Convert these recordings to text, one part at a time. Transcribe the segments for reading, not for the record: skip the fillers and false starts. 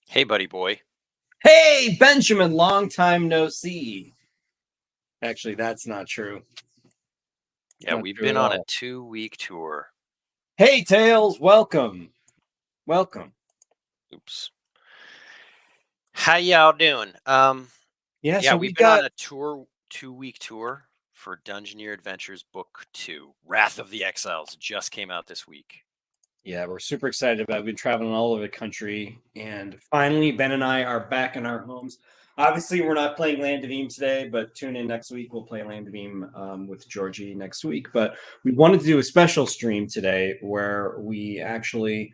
Hey, buddy boy. Hey, Benjamin, long time no see. Actually, that's not true. Yeah, Not we've true been at on a all. 2-week tour. Hey, Tails, welcome. Welcome. Oops. How y'all doing? Yeah, Yeah, so we've we've been on got, a 2-week tour for Dungeoneer Adventures Book 2. Wrath of the Exiles just came out this week. yeah, we're super excited about it. We've been traveling all over the country, and finally, Ben and I are back in our homes. Obviously, we're not playing Land of Eam today, but tune in next week. We'll play Land of Eam with Georgie next week. But we wanted to do a special stream today where we actually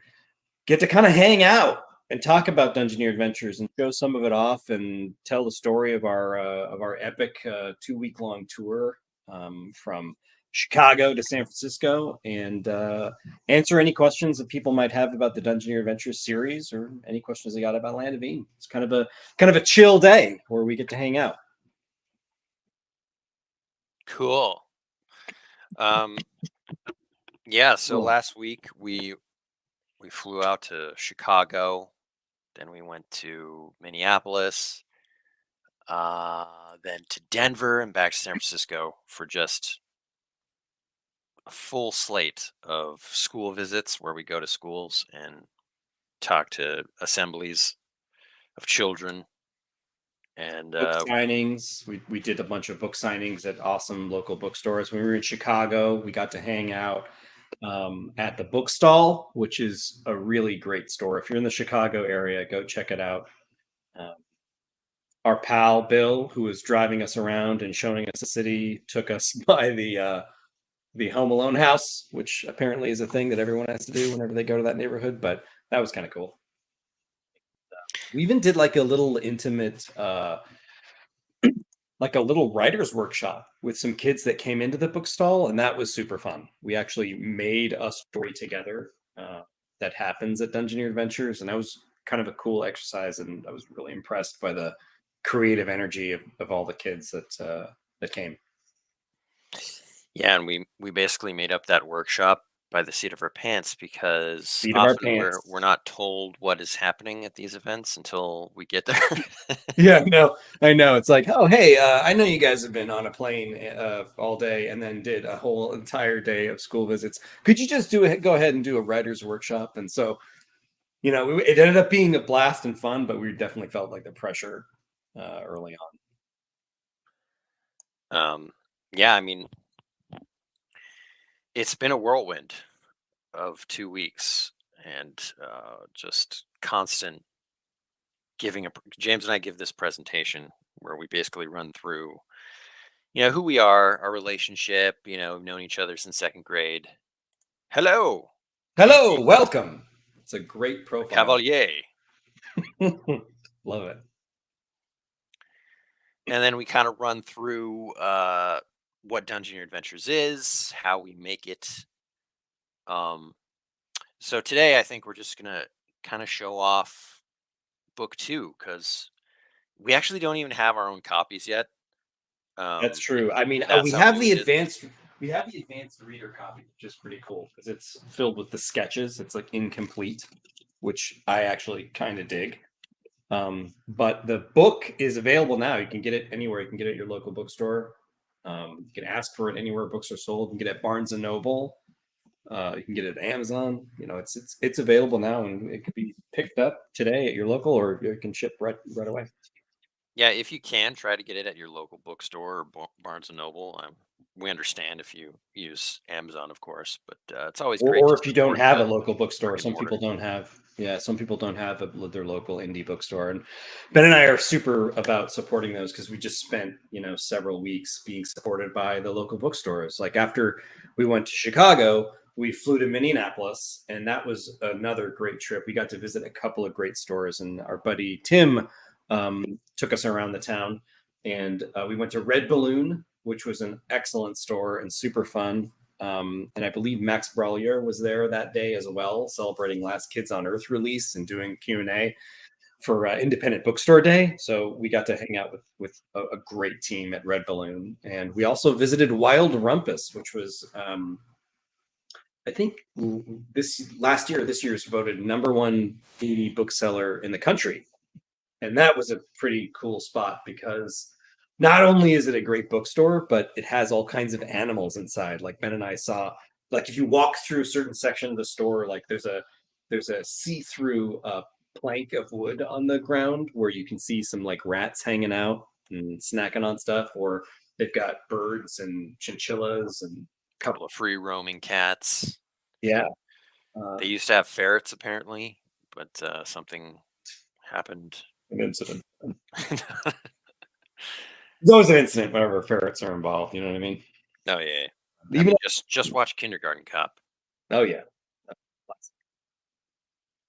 get to kind of hang out and talk about Dungeoneer Adventures and show some of it off and tell the story of our epic 2 week long tour from Chicago to San Francisco and answer any questions that people might have about the Dungeoneer Adventures series or any questions they got about Land of Eam. It's kind of a chill day where we get to hang out. Cool. Yeah, so Cool. last week we flew out to Chicago, then we went to Minneapolis, then to Denver and back to San Francisco for just a full slate of school visits where we go to schools and talk to assemblies of children. And Book signings. We did a bunch of book signings at awesome local bookstores. When we were in Chicago, we got to hang out at the book stall, which is a really great store. If you're in the Chicago area, go check it out. Um, our pal Bill, who was driving us around and showing us the city, took us by the Home Alone house, which apparently is a thing that everyone has to do whenever they go to that neighborhood. But that was kind of cool. We even did like a little intimate like a little writer's workshop with some kids that came into the book stall, and that was super fun. We actually made a story together that happens at Dungeoneer Adventures, and that was kind of a cool exercise, and I was really impressed by the creative energy of all the kids that came. yeah, and we basically made up that workshop by the seat of our pants because Seat of our often we're pants. not told what is happening at these events until we get there. Yeah, no, I know. It's like, oh, hey, I know you guys have been on a plane all day and then did a whole entire day of school visits. Could you just go ahead and do a writer's workshop? And so it ended up being a blast and fun, but we definitely felt like the pressure early um, yeah, I mean, it's been a whirlwind of 2 weeks and just constant giving James and I give this presentation where we basically run through, who we are, our relationship, we've known each other since second grade. Hello, on. Hello, greeting, welcome. It's a great profile. Cavalier. Love it. And then we kind of run through what Dungeoneer Adventures is, how we make it. So today I think we're just going to kind of show off book 2 because we actually don't even have our own copies yet. That's true. I mean, That's how new it is. we have the advanced reader copy, which is pretty cool because it's filled with the sketches. It's like incomplete, which I actually kind of dig. But the book is available now. You can get it anywhere. You can get it at your local bookstore. You can ask for it anywhere books are sold. You can get it at Barnes and Noble. You can get it at Amazon. It's available now, and it can be picked up today at your local, or it can ship right away. Yeah, if you can, try to get it at your local bookstore or Barnes and Noble. We understand if you use Amazon, of course, but it's always great Or to if you don't support have a the local bookstore, brick and some mortar. people don't have. Yeah, some people don't have their local indie bookstore, and Ben and I are super about supporting those because we just spent several weeks being supported by the local bookstores. Like after we went to Chicago, we flew to Minneapolis, and that was another great trip. We got to visit a couple of great stores, and our buddy Tim took us around the town, and we went to Red Balloon, which was an excellent store and super fun. And I believe Max Brallier was there that day as well, celebrating Last Kids on Earth release and doing Q&A for Independent Bookstore Day. So we got to hang out with a great team at Red Balloon. And we also visited Wild Rumpus, which was I think this last year, this year is voted #1 indie bookseller in the country. And that was a pretty cool spot because not only is it a great bookstore, but it has all kinds of animals inside. Like Ben and I saw, like if you walk through a certain section of the store, like there's a see-through plank of wood on the ground where you can see some like rats hanging out and snacking on stuff, or they've got birds and chinchillas and Couple of free roaming cats. yeah. They used to have ferrets apparently, but something happened. An incident. There's always an incident whenever ferrets are involved. You know what I mean? Oh yeah. I Even mean, just watch Kindergarten Cop. oh yeah.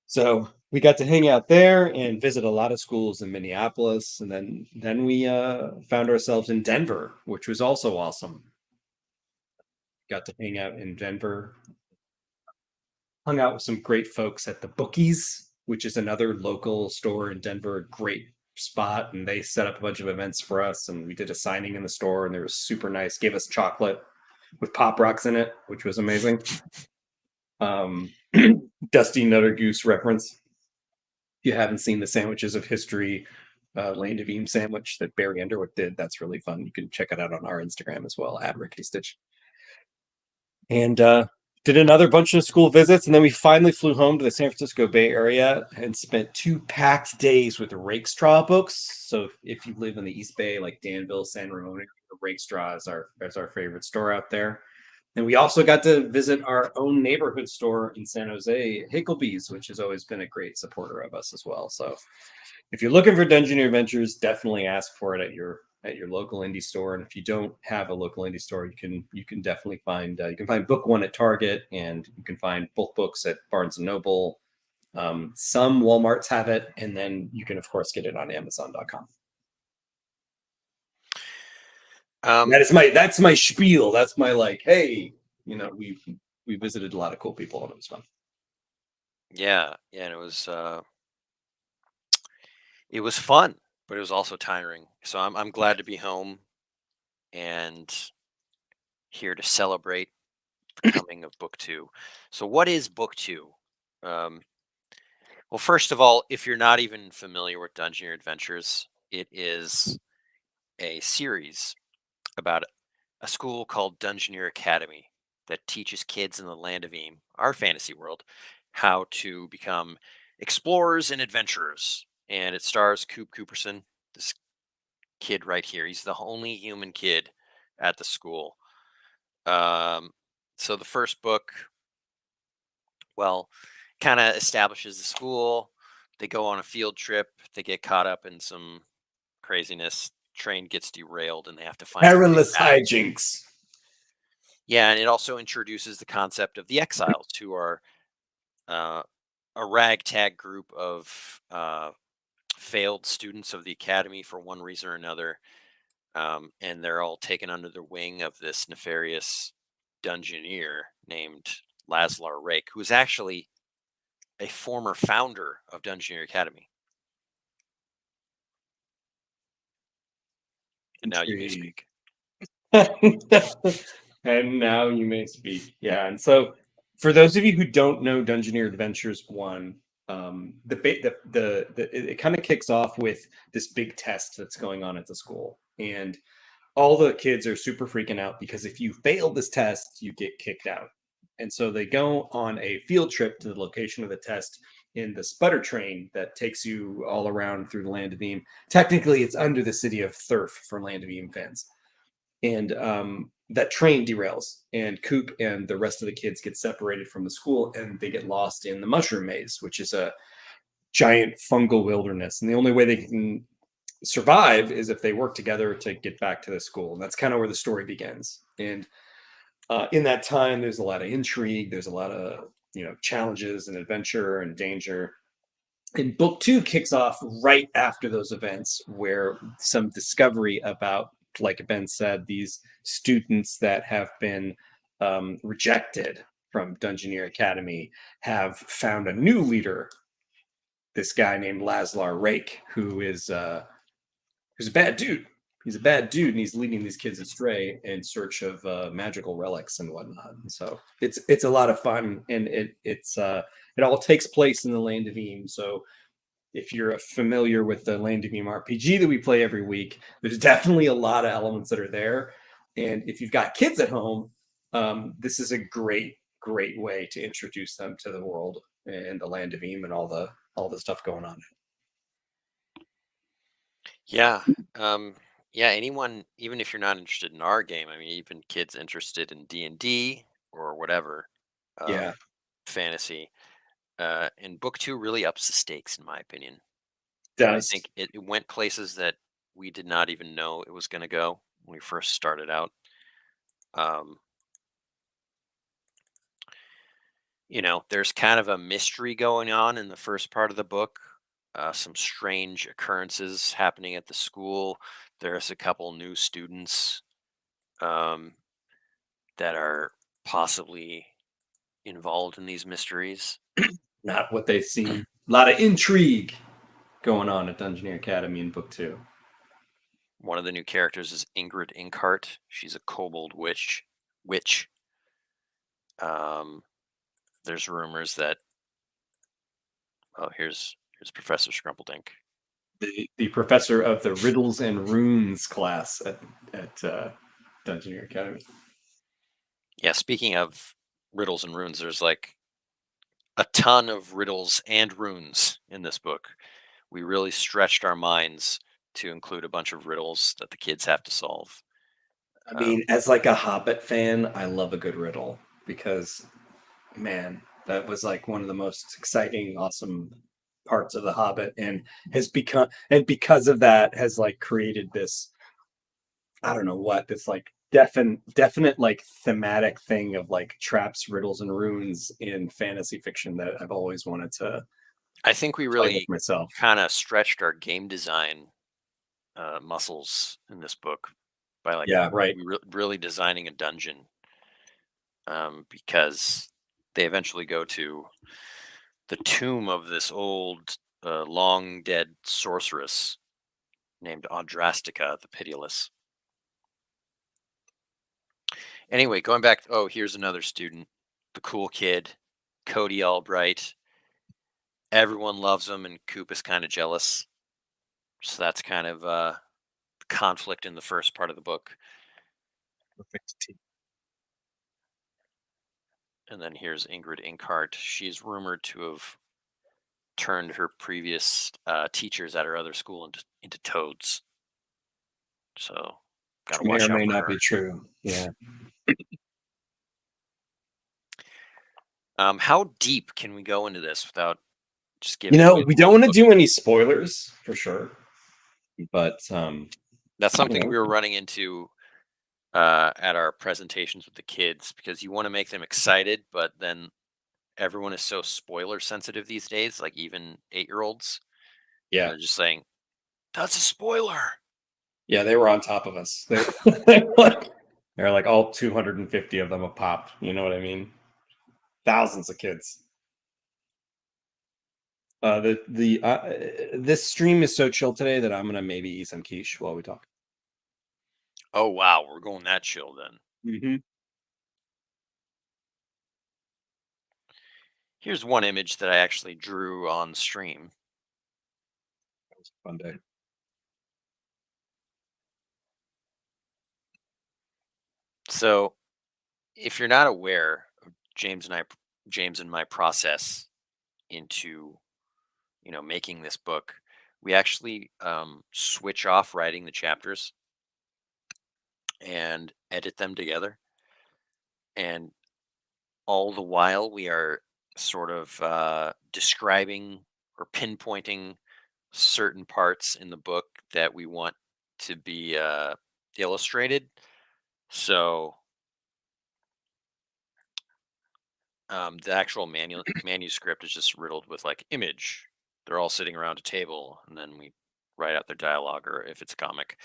So we got to hang out there and visit a lot of schools in Minneapolis, and then we found ourselves in Denver, which was also awesome. Got to hang out in Denver, hung out with some great folks at the Bookies, which is another local store in Denver, great spot, and they set up a bunch of events for us, and we did a signing in the store, and they were super nice. Gave us chocolate with Pop Rocks in it, which was amazing. Dusty Nutter Goose reference. If you haven't seen the Sandwiches of History Lane Devine sandwich that Barry Underwood did, that's really fun. You can check it out on our Instagram as well, at Rickety Stitch. And did another bunch of school visits, and then we finally flew home to the San Francisco Bay Area and spent 2 packed days with Rakestraw books. So if you live in the East Bay, like Danville, San Ramon, Rakestraw is our favorite store out there. And we also got to visit our own neighborhood store in San Jose, Hicklebee's, which has always been a great supporter of us as well. So if you're looking for Dungeoneer Adventures, definitely ask for it at your local indie store. And if you don't have a local indie store, you can definitely find you can find Book One at Target, and you can find both books at Barnes and Noble. Some Walmarts have it, and then you can of course get it on Amazon.com. That's my spiel. That's my like, hey, we visited a lot of cool people and it was fun. Yeah, and it was fun, but it was also tiring. So I'm glad to be home and here to celebrate the coming of book 2. So what is book 2? Um, well, first of all, if you're not even familiar with Dungeoneer Adventures, it is a series about a school called Dungeoneer Academy that teaches kids in the land of Eam, our fantasy world, how to become explorers and adventurers. And it stars Coop Cooperson, this kid right here. He's the only human kid at the school. So the first book, well, kind of establishes the school. They go on a field trip. They get caught up in some craziness. Train gets derailed, and they have to find their way Perilous back. hijinks. Yeah, and it also introduces the concept of the exiles, who are a ragtag group of failed students of the academy for one reason or another, and they're all taken under the wing of this nefarious dungeoneer named Laszlo Rake, who is actually a former founder of Dungeoneer Academy. And now you may speak. And now you may speak. Yeah, and so for those of you who don't know Dungeoneer Adventures 1, it kind of kicks off with this big test that's going on at the school, and all the kids are super freaking out because if you fail this test, you get kicked out. And so they go on a field trip to the location of the test in the sputter train that takes you all around through the land of Eam. Technically, it's under the city of Thurf for land of Eam fans. And that train derails, and Coop and the rest of the kids get separated from the school, and they get lost in the mushroom maze, which is a giant fungal wilderness. And the only way they can survive is if they work together to get back to the school. And that's kind of where the story begins. And in that time, there's a lot of intrigue. There's a lot of challenges and adventure and danger. And book 2 kicks off right after those events, where some discovery about, like Ben said, these students that have been rejected from Dungeoneer Academy have found a new leader. This guy named Laszlo Rake, who's a bad dude. he's a bad dude, and he's leading these kids astray in search of magical relics and whatnot. And so it's a lot of fun, and it all takes place in the land of Eam. So if you're familiar with the Land of Eam RPG that we play every week, there's definitely a lot of elements that are there. And if you've got kids at home, this is a great way to introduce them to the world and the Land of Eam and all the stuff going on. Yeah. Yeah, anyone, even if you're not interested in our game, I mean, even kids interested in D&D or whatever, Yeah, fantasy, and book 2 really ups the stakes, in my opinion. I does. think it went places that we did not even know it was going to go when we first started out. Um, there's kind of a mystery going on in the first part of the book. Some strange occurrences happening at the school. There's a couple new students um, that are possibly involved in these mysteries. Not what they seem. A lot of intrigue going on at Dungeoneer Academy in book 2. One of the new characters is Ingrid Inkart. She's a kobold witch. Witch. Um, there's rumors that here's Professor Scrumpledink. The professor of the riddles and runes class at Dungeoneer Academy. Yeah, speaking of riddles and runes, there's like a ton of riddles and runes in this book. We really stretched our minds to include a bunch of riddles that the kids have to solve. I Um, mean, as like a Hobbit fan, I love a good riddle because, man, that was like one of the most exciting, awesome parts of the Hobbit, and has become, and because of that, has like created this, I don't know what, this like definite like thematic thing of like traps, riddles, and runes in fantasy fiction that I've always wanted to I think we play with really myself. kind of stretched our game design muscles in this book by like Yeah, right. really designing a dungeon, because they eventually go to the tomb of this old, long dead sorceress named Audrastica the Pitiless. Anyway, going back. Oh, here's another student, the cool kid, Cody Albright. Everyone loves him, and Coop is kind of jealous. So that's kind of conflict in the first part of the book. Perfect team. And then here's Ingrid Inkart. She's rumored to have turned her previous teachers at her other school into toads. So, got to May or watch out may for not her. be true. Yeah. How deep can we go into this without just You giving know, away we the whole don't want to book? do any spoilers for sure, but That's you something know, we were running into at our presentations with the kids, because you want to make them excited, but then everyone is so spoiler sensitive these days, like even 8-year-olds, and yeah, they're just saying, "That's a spoiler." yeah, they were on top of us. They're like all 250 of them a pop. You know what I mean? Thousands of kids. This stream is so chill today that I'm gonna maybe eat some quiche while we talk. Oh wow, we're going that chill then. Mm-hmm. Here's one image that I actually drew on stream. Fun day. So, if you're not aware of James and my process into making this book, we actually switch off writing the chapters and edit them together, and all the while we are sort of describing or pinpointing certain parts in the book that we want to be illustrated. So the actual manuscript is just riddled with like image. They're all sitting around a table, and then we write out their dialogue, or if it's a comic.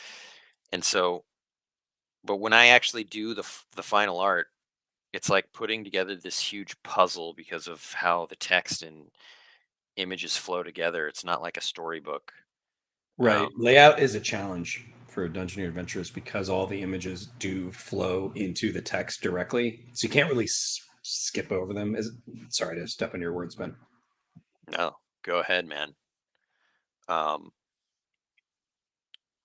And so, but when I actually do the final art, it's like putting together this huge puzzle because of how the text and images flow together. It's not like a storybook. Right. Um, Layout is a challenge for Dungeoneer adventures because all the images do flow into the text directly, so you can't really skip over them. Sorry to step on your words, Ben. No, go ahead, man. Um,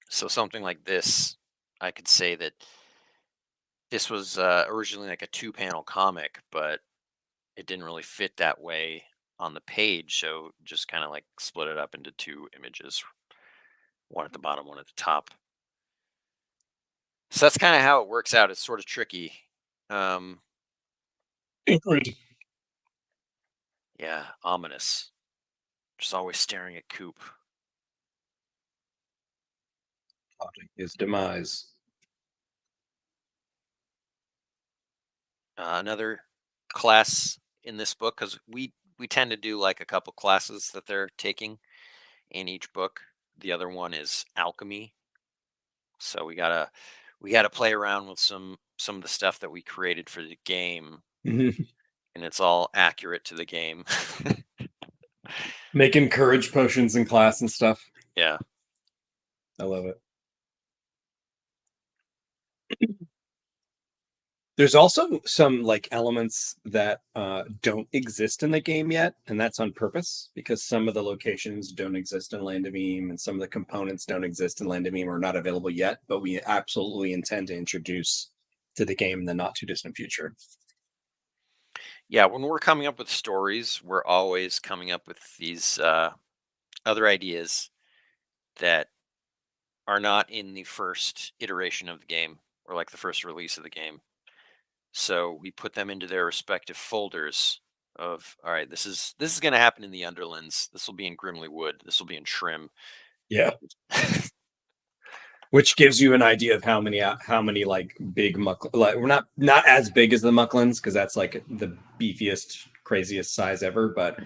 so something like this, I could say that this was originally like a two-panel comic, but it didn't really fit that way on the page, so just kind of like split it up into two images, one at the bottom, one at the top. So that's kind of how it works out. It's sort of tricky. Um, Ingrid yeah, ominous. Just always staring at Coop. plotting his demise. Another class in this book, because we tend to do like a couple classes that they're taking in each book. The other one is alchemy. So we gotta play around with some of the stuff that we created for the game, and it's all accurate to the game. Making courage potions in class and stuff. Yeah. I love it. There's also some like elements that don't exist in the game yet, and that's on purpose because some of the locations don't exist in Land of Eam, and some of the components don't exist in Land of Eam or not available yet. But we absolutely intend to introduce to the game in the not too distant future. Yeah, when we're coming up with stories, we're always coming up with these other ideas that are not in the first iteration of the game or like the first release of the game. So we put them into their respective folders of, all right, this is going to happen in the Underlands. This will be in Grimly Wood. This will be in Shrim. Yeah. Which gives you an idea of how many like big like we're not as big as the Mucklands because that's like the beefiest, craziest size ever, but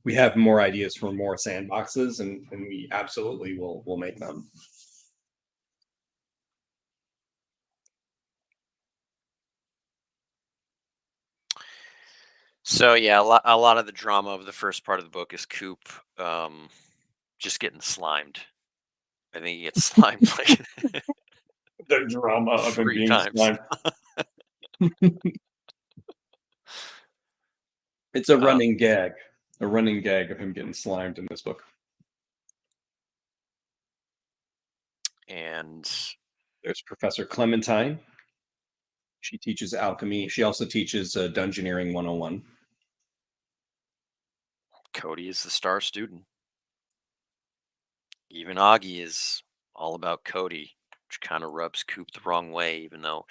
we have more ideas for more sandboxes, and we absolutely will make them. So yeah, a lot of the drama of the first part of the book is Coop just getting slimed. I think he gets slimed like The drama of him 3 being times. slimed. It's a running gag of him getting slimed in this book. And There's Professor Clementine. She teaches alchemy. She also teaches Dungeoneering 101. Cody is the star student. Even Augie is all about Cody, which kind of rubs Coop the wrong way, even though,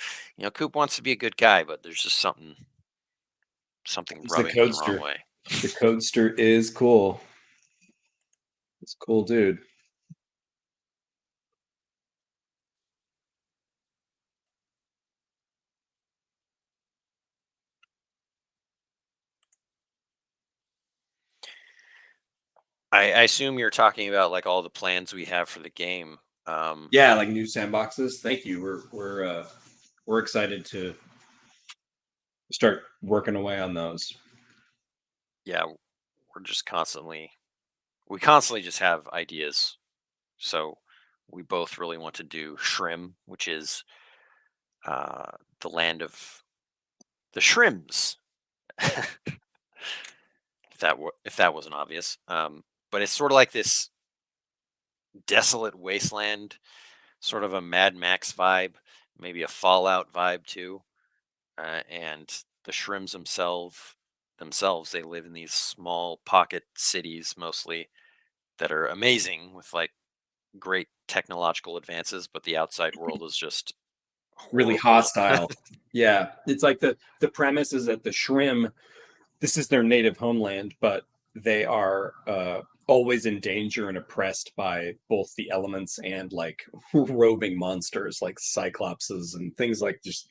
Coop wants to be a good guy, but there's just something He's the rubbing him the wrong codester. way. The codester is cool. It's a cool dude. I assume you're talking about like all the plans we have for the game. Yeah, like new sandboxes. Thank you. We're excited to start working away on those. Yeah, we constantly just have ideas. So we both really want to do Shrim, which is the land of the Shrims. If that wasn't obvious, but it's sort of like this desolate wasteland, sort of a Mad Max vibe, maybe a Fallout vibe too. And the Shrims themselves, they live in these small pocket cities mostly that are amazing with like great technological advances, but the outside world is just Really horrible. hostile. Yeah, it's like the premise is that the Shrim, this is their native homeland, but they are always in danger and oppressed by both the elements and like roving monsters like cyclopses and things like just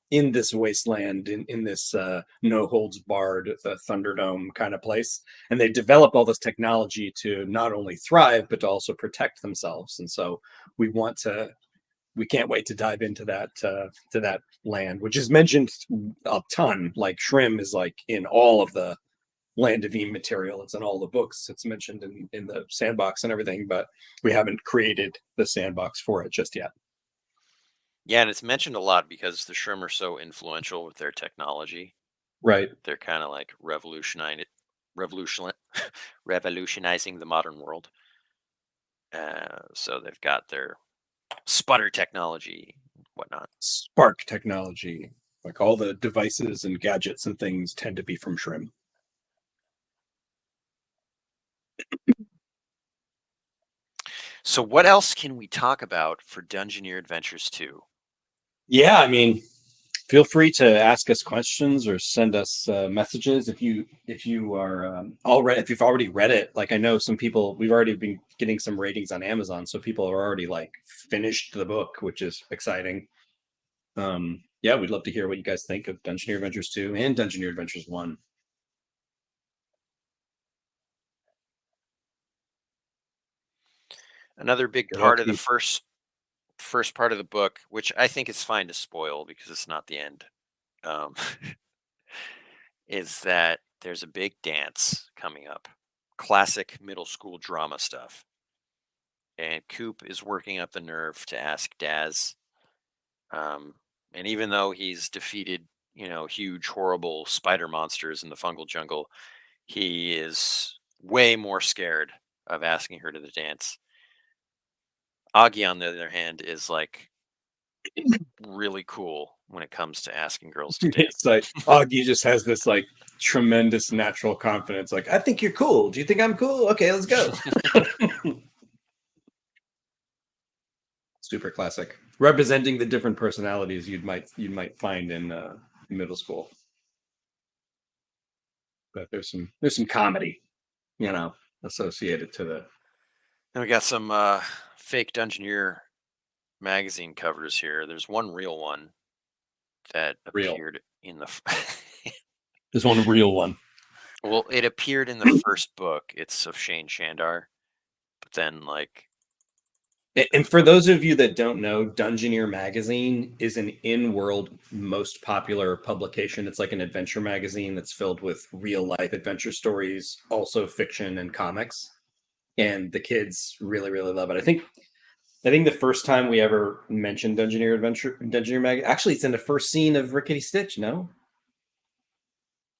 in this wasteland in this no holds barred thunderdome kind of place, and they developed all this technology to not only thrive but to also protect themselves. And so we can't wait to dive into that land, which is mentioned a ton. Like Shrim is like in all of the Land of Eve material. It's in all the books. It's mentioned in the sandbox and everything, but we haven't created the sandbox for it just yet. Yeah, and it's mentioned a lot because the Shrim are so influential with their technology. Right. They're kind of like revolution, revolutionizing the modern world. So they've got their sputter technology, whatnot. Spark technology. Like all the devices and gadgets and things tend to be from Shrim. So what else can we talk about for Dungeoneer Adventures 2? Yeah, I mean, feel free to ask us questions or send us messages if you are already if you've already read it. Like I know some people, we've already been getting some ratings on Amazon, so people are already like finished the book, which is exciting. Yeah, we'd love to hear what you guys think of Dungeoneer Adventures 2 and Dungeoneer Adventures 1. Another big Good luck part of to the you. first part of the book, which I think is fine to spoil because it's not the end, um, is that there's a big dance coming up, classic middle school drama stuff, and Coop is working up the nerve to ask Daz. Um, and even though he's defeated, huge, horrible spider monsters in the fungal jungle, he is way more scared of asking her to the dance. Augie, on the other hand, is like really cool when it comes to asking girls to dance. It's like Augie just has this like tremendous natural confidence. Like, I think you're cool. Do you think I'm cool? Okay, let's go. Super classic, representing the different personalities you might find in middle school. But there's some comedy, associated to the. And we got some fake Dungeoneer magazine covers here. There's one real one that Real. appeared in the. There's one real one. Well, it appeared in the first book. It's of Shane Shandar, but then like. And for those of you that don't know, Dungeoneer magazine is an in-world most popular publication. It's like an adventure magazine that's filled with real life adventure stories, also fiction and comics. And the kids really, really love it. I think the first time we ever mentioned Dungeoneer Mag, actually, it's in the first scene of Rickety Stitch. No,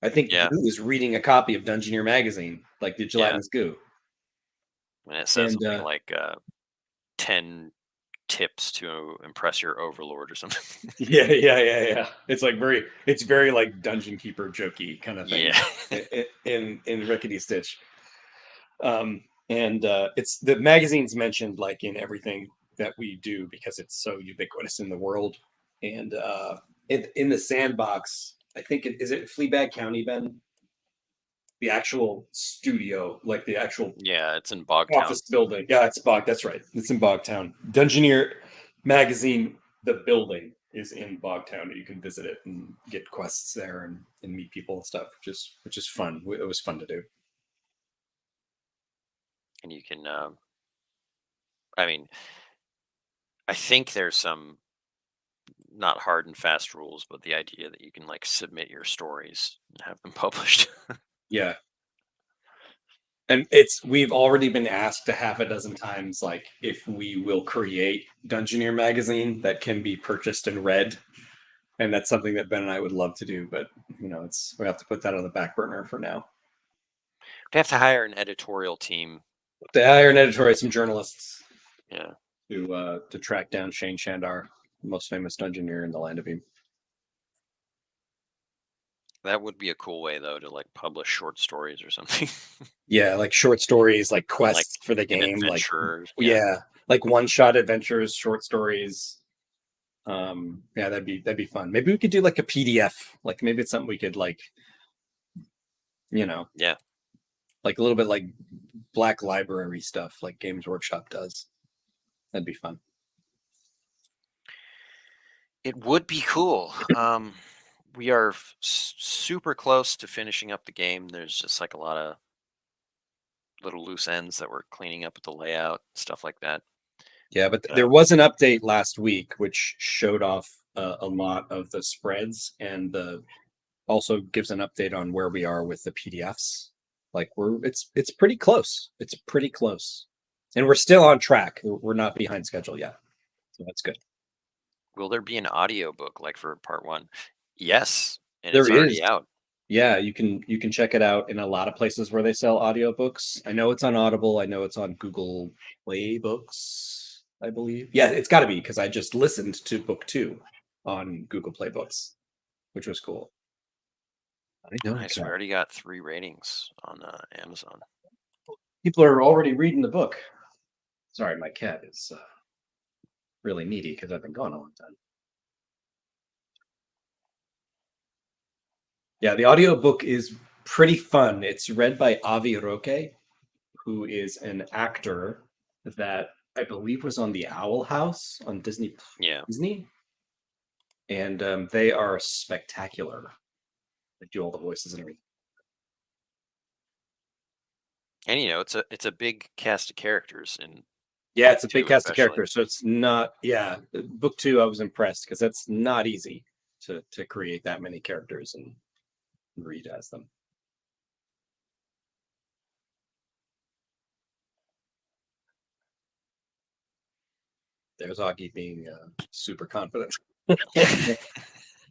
I think Yeah, Goo is reading a copy of Dungeoneer magazine, like the yeah, gelatinous Goo. and it says And something like 10 tips to impress your overlord or something. yeah. It's very like Dungeon Keeper jokey kind of thing Yeah. in Rickety Stitch. And it's the magazine's mentioned like in everything that we do because it's so ubiquitous in the world. And in the sandbox, I think is it Fleabag County, Ben? The actual studio, like the actual Yeah, it's in Bogtown. office building. Yeah, it's Bog. That's right. It's in Bogtown. Dungeoneer magazine, the building is in Bogtown. You can visit it and get quests there and meet people and stuff, which is fun. It was fun to do. And you can, I mean, I think there's some not hard and fast rules, but the idea that you can like submit your stories and have them published. Yeah. And we've already been asked a half a dozen times, like if we will create Dungeoneer magazine that can be purchased and read, and that's something that Ben and I would love to do, but we have to put that on the back burner for now. We have to hire an editorial team. The Iron Editorial, some journalists, Yeah. to track down Shane Shandar, the most famous Dungeoneer in the Land of Eve. That would be a cool way though to like publish short stories or something. Yeah, like short stories, like And like quests for the an game, like adventurer. Yeah. yeah, like one-shot adventures, short stories. Yeah, that'd be fun. Maybe we could do like a PDF. Like maybe it's something we could like, Yeah. like a little bit like Black Library stuff, like Games Workshop does. That'd be fun. It would be cool. We are super close to finishing up the game. There's just like a lot of little loose ends that we're cleaning up with the layout, stuff like that. Yeah, but Uh, there was an update last week which showed off a lot of the spreads and the also gives an update on where we are with the PDFs. Like it's pretty close. It's pretty close, and we're still on track. We're not behind schedule yet, so that's good. Will there be an audiobook like for part one? Yes, and There it's is. already out. Yeah, you can check it out in a lot of places where they sell audiobooks. I know it's on Audible. I know it's on Google Play Books, I believe. Yeah, it's got to be because I just listened to book 2 on Google Play Books, which was cool. I know Nice. We that. already got 3 ratings on Amazon. People are already reading the book. Sorry, my cat is really needy because I've been gone a long time. Yeah, the audiobook is pretty fun. It's read by Avi Roque, who is an actor that I believe was on The Owl House on Disney. Yeah. Disney, and they are spectacular. They do all the voices and everything. And it's a big cast of characters in Yeah, book it's a big 2 cast of especially. characters, so it's not. Yeah, book 2, I was impressed because that's not easy to create that many characters and read as them. There's Augie being super confident.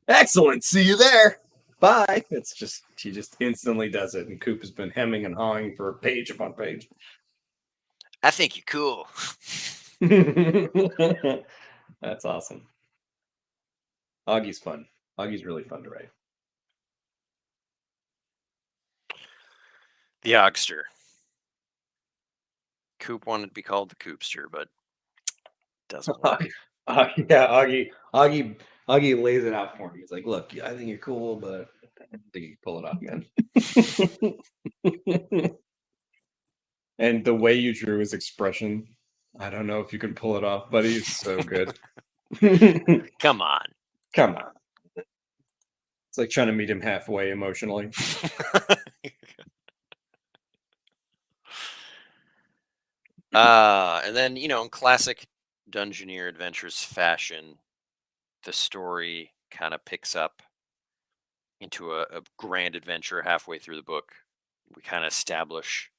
Excellent. See you there. Bye. It's just she just instantly does it, and Coop has been hemming and hawing for page upon page. I think you're cool. That's awesome. Augie's fun. Augie's really fun to write. The Ogster. Coop wanted to be called the Coopster, but doesn't work. Yeah, Augie lays it out for me. He's like, "Look, I think you're cool, but I don't think you can pull it off, man." And the way you drew his expression, I don't know if you can pull it off, but he's so good. Come on. Come on. It's like trying to meet him halfway emotionally. And then, in classic Dungeoneer Adventures fashion, the story kind of picks up into a grand adventure halfway through the book. We kind of establish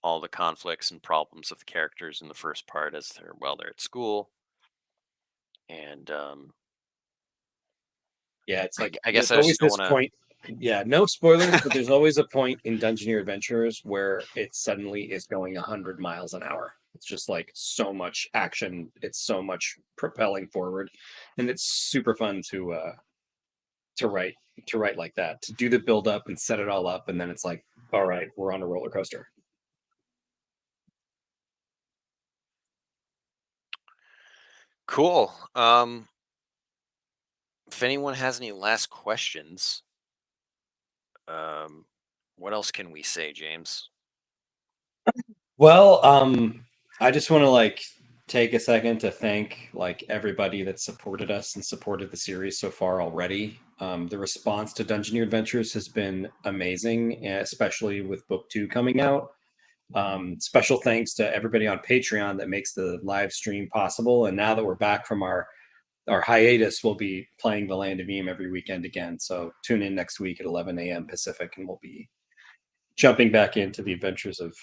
all the conflicts and problems of the characters in the first part as they're at school. And Yeah, it's like I guess there's I always just don't this want to. point. Yeah, no spoilers, but there's always a point in Dungeoneer Adventures where it suddenly is going 100 miles an hour. It's just like so much action. It's so much propelling forward, and it's super fun to write to write like that. To do the build up and set it all up, and then it's like, all right, we're on a roller coaster. Cool. If anyone has any last questions, um, what else can we say, James? Well, I just want to take a second to thank everybody that supported us and supported the series so far already. The response to Dungeoneer Adventures has been amazing, especially with book 2 coming out. Special thanks to everybody on Patreon that makes the live stream possible. And now that we're back from our hiatus, we'll be playing the Land of Eam every weekend again. So tune in next week at 11 a.m. Pacific, and we'll be jumping back into the adventures of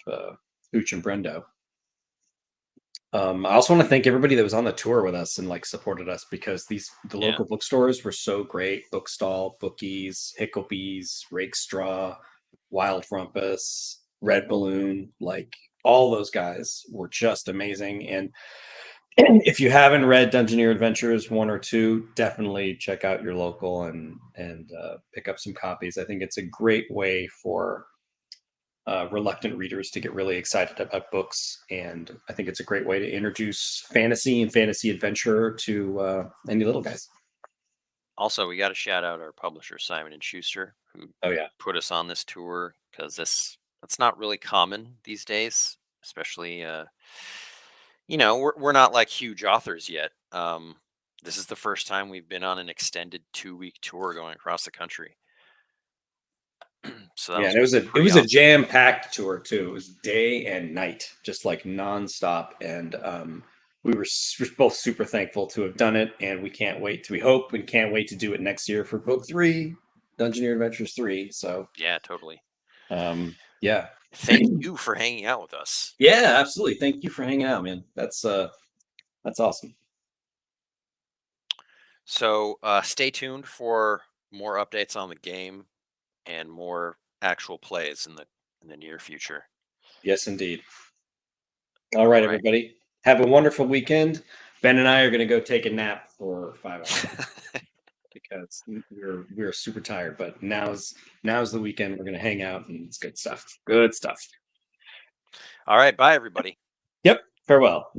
Hooch and Brendo. I also want to thank everybody that was on the tour with us and supported us, because the local bookstores were so great. Bookstall, Bookies, Hicklebees, Rakestraw, Wild Rumpus, Red Balloon, all those guys were just amazing. And if you haven't read Dungeoneer Adventures 1 or 2, definitely check out your local and pick up some copies. I think it's a great way for reluctant readers to get really excited about books, and I think it's a great way to introduce fantasy and fantasy adventure to any little guys. Also, we got to shout out our publisher Simon and Schuster, who put us on this tour, because that's not really common these days, especially we're not like huge authors yet. This is the first time we've been on an extended 2-week tour going across the country. So that and it was awesome. a jam-packed tour too. It was day and night, just nonstop, and we're both super thankful to have done it, and we can't wait to do it next year for book 3. Dungeoneer Adventures 3. So Yeah, totally. yeah. Thank you for hanging out with us. Yeah, absolutely. Thank you for hanging out, man. That's awesome. So stay tuned for more updates on the game and more actual plays in the near future. Yes, indeed. All All right, right. everybody. Have a wonderful weekend. Ben and I are going to go take a nap for 5 hours because we're super tired. But now's the weekend. We're going to hang out and it's good stuff. Good stuff. All right. Bye, everybody. Yep. Farewell.